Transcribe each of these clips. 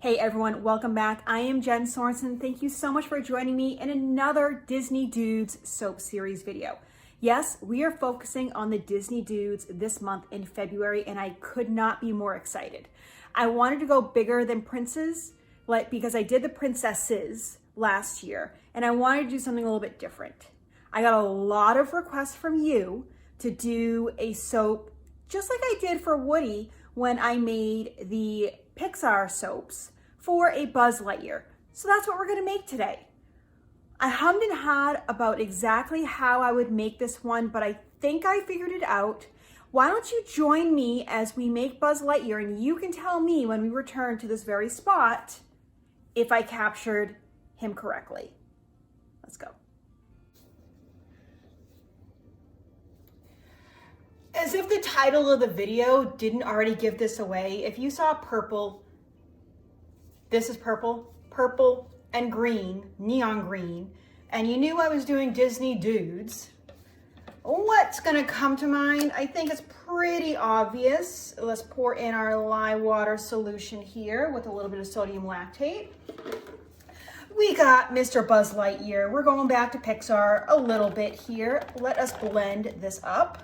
Hey everyone, welcome back. I am Jen Sorensen. Thank you so much for joining me in another Disney Dudes soap series video. Yes, we are focusing on the Disney Dudes this month in February, and I could not be more excited. I wanted to go bigger than princes, because I did the princesses last year, and I wanted to do something a little bit different. I got a lot of requests from you to do a soap just like I did for Woody when I made the Pixar soaps for a Buzz Lightyear. So that's what we're gonna make today. I hummed and hawed about exactly how I would make this one, but I think I figured it out. Why don't you join me as we make Buzz Lightyear, and you can tell me when we return to this very spot if I captured him correctly. Let's go. As if the title of the video didn't already give this away, if you saw purple, this is purple, purple and green, neon green, and you knew I was doing Disney Dudes, what's gonna come to mind? I think it's pretty obvious. Let's pour in our lye water solution here with a little bit of sodium lactate. We got Mr. Buzz Lightyear. We're going back to Pixar a little bit here. Let us blend this up.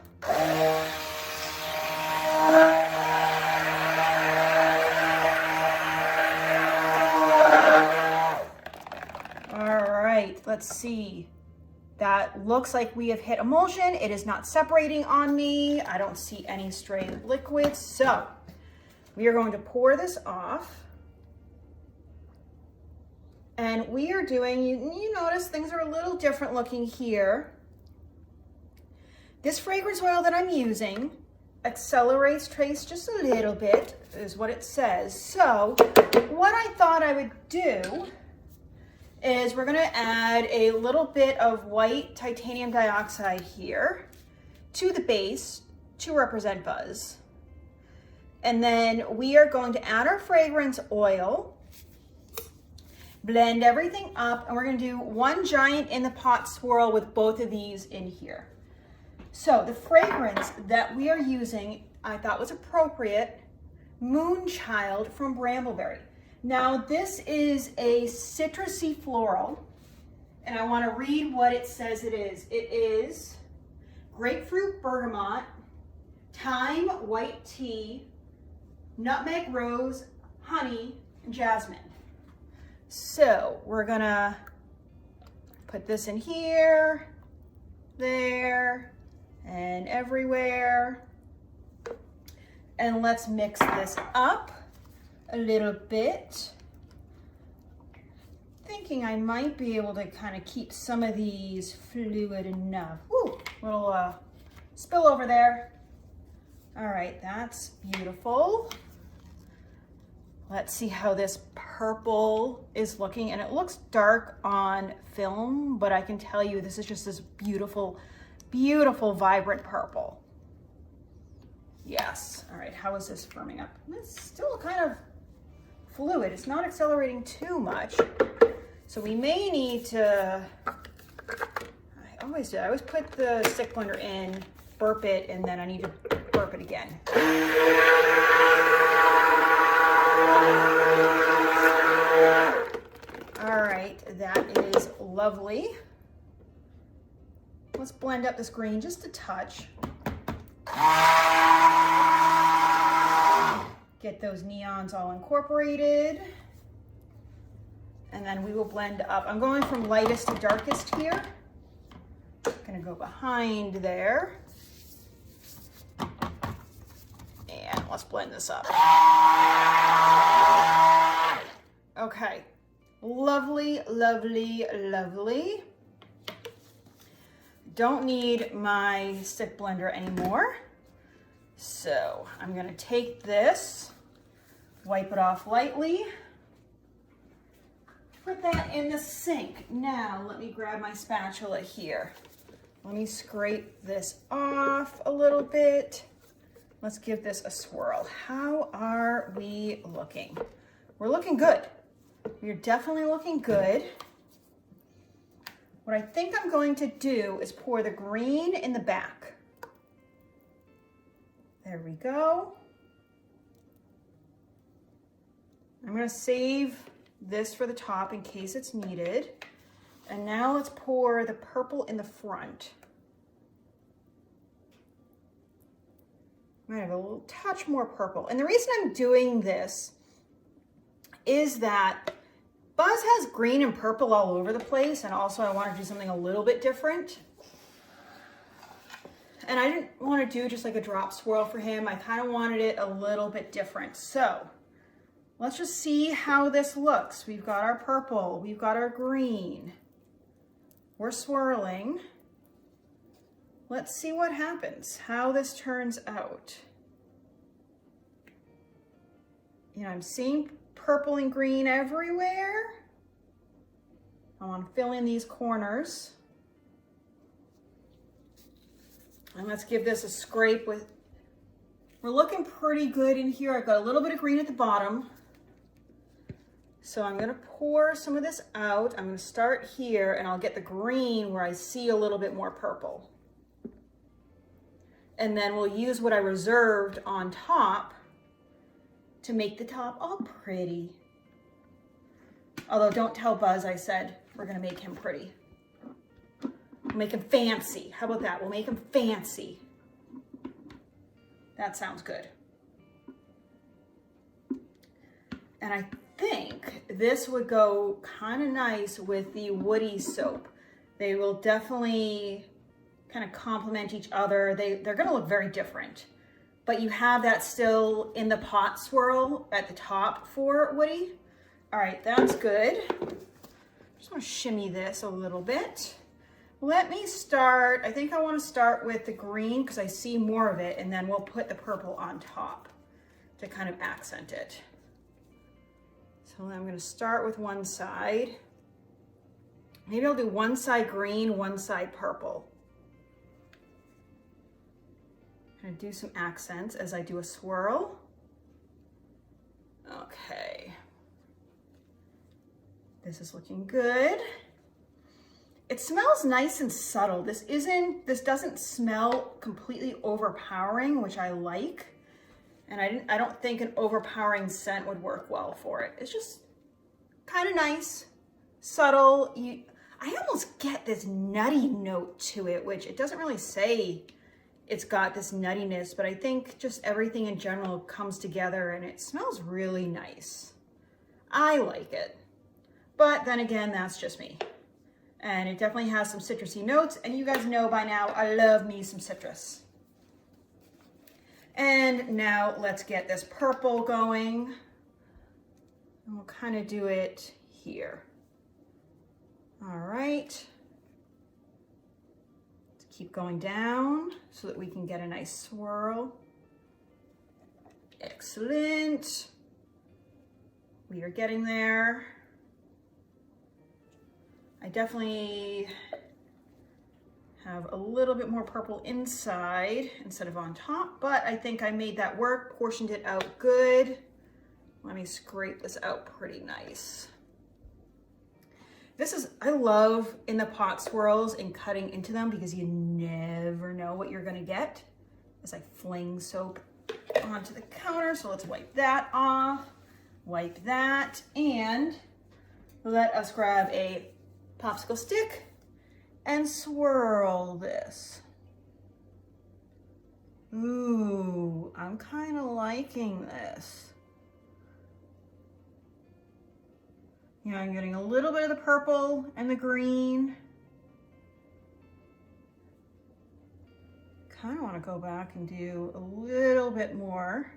All right, let's see. That looks like we have hit emulsion. It is not separating on me. I don't see any stray liquids. So we are going to pour this off. And we are doing, you notice things are a little different looking here. This fragrance oil that I'm using accelerates trace just a little bit, is what it says. So what I thought I would do is we're gonna add a little bit of white titanium dioxide here to the base to represent Buzz. And then we are going to add our fragrance oil, blend everything up, and we're gonna do one giant in the pot swirl with both of these in here. So the fragrance that we are using, I thought was appropriate, Moonchild from Brambleberry. Now this is a citrusy floral, and I want to read what it says it is. It is grapefruit bergamot, thyme white tea, nutmeg rose, honey, and jasmine. So we're gonna put this in here, there, and everywhere. And let's mix this up a little bit. Thinking I might be able to kind of keep some of these fluid enough. Ooh, little spill over there. All right, that's beautiful. Let's see how this purple is looking. And it looks dark on film, but I can tell you this is just this beautiful, beautiful, vibrant purple. Yes. All right, how is this firming up? It's still kind of fluid. It's not accelerating too much. So we may need to, I always do, I always put the stick blender in, burp it, and then I need to burp it again. All right, that is lovely. Let's blend up this green just a touch. Get those neons all incorporated. And then we will blend up. I'm going from lightest to darkest here. Gonna go behind there. And let's blend this up. Okay, lovely, lovely, lovely. Don't need my stick blender anymore. So I'm gonna take this, wipe it off lightly, put that in the sink. Now let me grab my spatula here. Let me scrape this off a little bit. Let's give this a swirl. How are we looking? We're looking good. We're definitely looking good. What I think I'm going to do is pour the green in the back. There we go. I'm gonna save this for the top in case it's needed. And now let's pour the purple in the front. I'm gonna have a little touch more purple. And the reason I'm doing this is that Buzz has green and purple all over the place, and also I want to do something a little bit different. And I didn't want to do just like a drop swirl for him. I kind of wanted it a little bit different. So let's just see how this looks. We've got our purple, we've got our green. We're swirling. Let's see what happens, how this turns out. You know, I'm seeing purple and green everywhere. I want to fill in these corners. And let's give this a scrape with, we're looking pretty good in here. I've got a little bit of green at the bottom. So I'm gonna pour some of this out. I'm gonna start here and I'll get the green where I see a little bit more purple. And then we'll use what I reserved on top to make the top all pretty. Although don't tell Buzz I said we're gonna make him pretty. We'll make him fancy. How about that? We'll make him fancy. That sounds good. And I think this would go kind of nice with the Woody soap. They will definitely kind of complement each other. They're gonna look very different, but you have that still in the pot swirl at the top for Woody. All right, that's good. Just wanna shimmy this a little bit. Let me start, I think I wanna start with the green because I see more of it, and then we'll put the purple on top to kind of accent it. So I'm gonna start with one side. Maybe I'll do one side green, one side purple. I'm gonna do some accents as I do a swirl. Okay. This is looking good. It smells nice and subtle. This doesn't smell completely overpowering, which I like. And I don't think an overpowering scent would work well for it. It's just kind of nice, subtle. I almost get this nutty note to it, which it doesn't really say it's got this nuttiness, but I think just everything in general comes together and it smells really nice. I like it. But then again, that's just me. And it definitely has some citrusy notes, and you guys know by now I love me some citrus. And now let's get this purple going. And we'll kind of do it here. All right. Let's keep going down so that we can get a nice swirl. Excellent. We are getting there. I definitely have a little bit more purple inside instead of on top, but I think I made that work, portioned it out good. Let me scrape this out pretty nice. I love in the pot swirls and cutting into them because you never know what you're gonna get as I fling soap onto the counter. So let's wipe that off, wipe that, and let us grab a popsicle stick and swirl this. Ooh, I'm kind of liking this. You know, I'm getting a little bit of the purple and the green. Kind of want to go back and do a little bit more.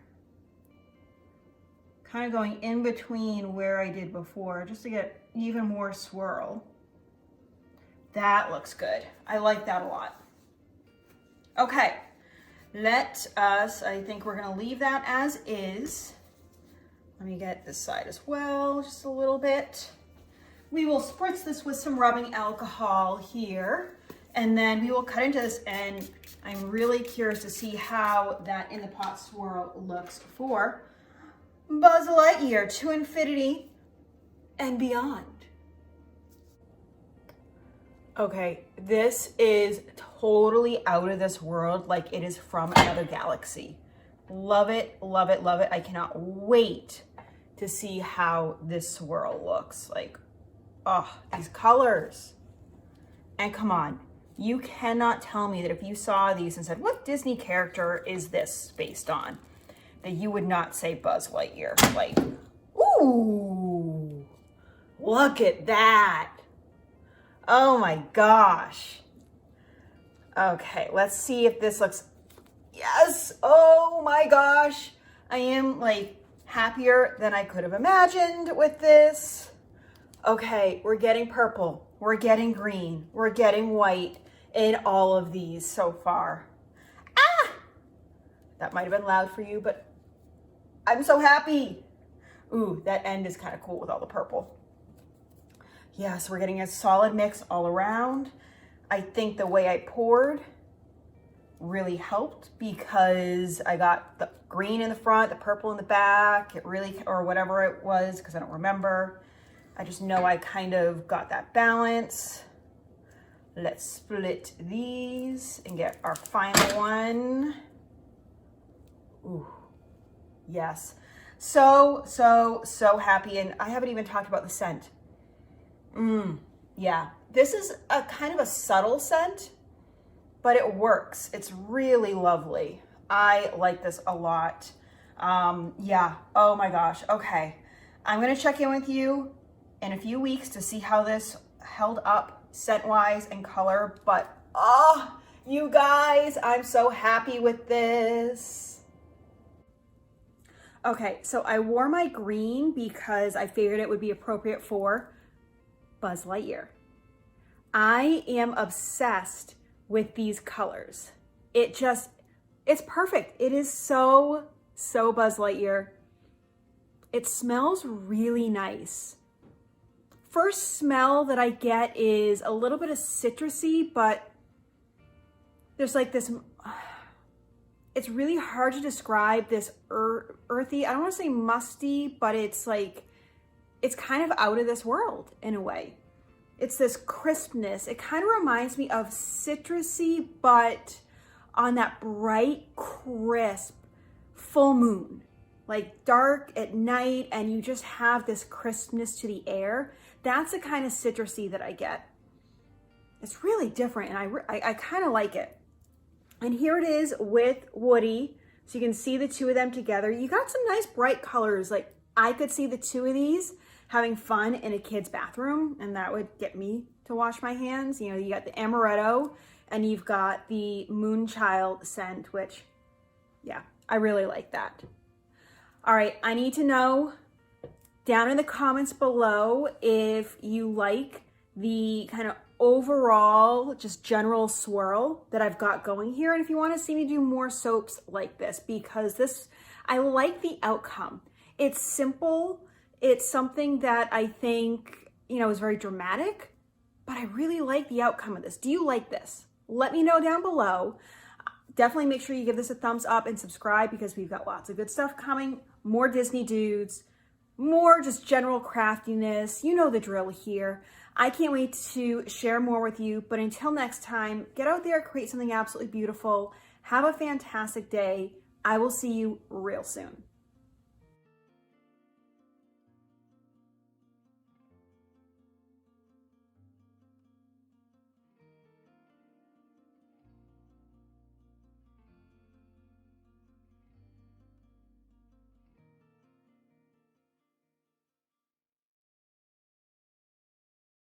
Kind of going in between where I did before, just to get even more swirl. That looks good. I like that a lot. Okay, I think we're gonna leave that as is. Let me get this side as well, just a little bit. We will spritz this with some rubbing alcohol here, and then we will cut into this, and I'm really curious to see how that in the pot swirl looks for Buzz Lightyear to infinity and beyond. Okay, this is totally out of this world, like it is from another galaxy. Love it, love it, love it. I cannot wait to see how this swirl looks. Like, oh, these colors. And come on, you cannot tell me that if you saw these and said, what Disney character is this based on? That you would not say Buzz Lightyear. Like, ooh, look at that. Oh my gosh. Okay, let's see if this looks, yes, oh my gosh. I am like happier than I could have imagined with this. Okay, we're getting purple, we're getting green, we're getting white in all of these so far. Ah! That might have been loud for you, but I'm so happy. Ooh, that end is kind of cool with all the purple. Yeah, so we're getting a solid mix all around. I think the way I poured really helped because I got the green in the front, the purple in the back, it really, or whatever it was, because I don't remember. I just know I kind of got that balance. Let's split these and get our final one. Ooh, yes. So happy. And I haven't even talked about the scent. Yeah, this is a kind of a subtle scent, but it works. It's really lovely. I like this a lot. Yeah, oh my gosh. Okay, I'm gonna check in with you in a few weeks to see how this held up scent-wise and color, but oh, you guys, I'm so happy with this. Okay, so I wore my green because I figured it would be appropriate for Buzz Lightyear. I am obsessed with these colors. It's perfect. It is so Buzz Lightyear. It smells really nice. First smell that I get is a little bit of citrusy, but there's like this, it's really hard to describe this earthy, I don't want to say musty, but it's like, it's kind of out of this world in a way. It's this crispness. It kind of reminds me of citrusy, but on that bright, crisp, full moon, like dark at night, and you just have this crispness to the air. That's the kind of citrusy that I get. It's really different, and I kind of like it. And here it is with Woody. So you can see the two of them together. You got some nice bright colors. Like I could see the two of these having fun in a kid's bathroom, and that would get me to wash my hands. You know, you got the amaretto and you've got the Moonchild scent, which, yeah, I really like that. All right, I need to know down in the comments below if you like the kind of overall, just general swirl that I've got going here, and if you want to see me do more soaps like this, because this, I like the outcome. It's simple. It's something that I think, you know, is very dramatic, but I really like the outcome of this. Do you like this? Let me know down below. Definitely make sure you give this a thumbs up and subscribe because we've got lots of good stuff coming. More Disney dudes, more just general craftiness. You know the drill here. I can't wait to share more with you, but until next time, get out there, create something absolutely beautiful. Have a fantastic day. I will see you real soon.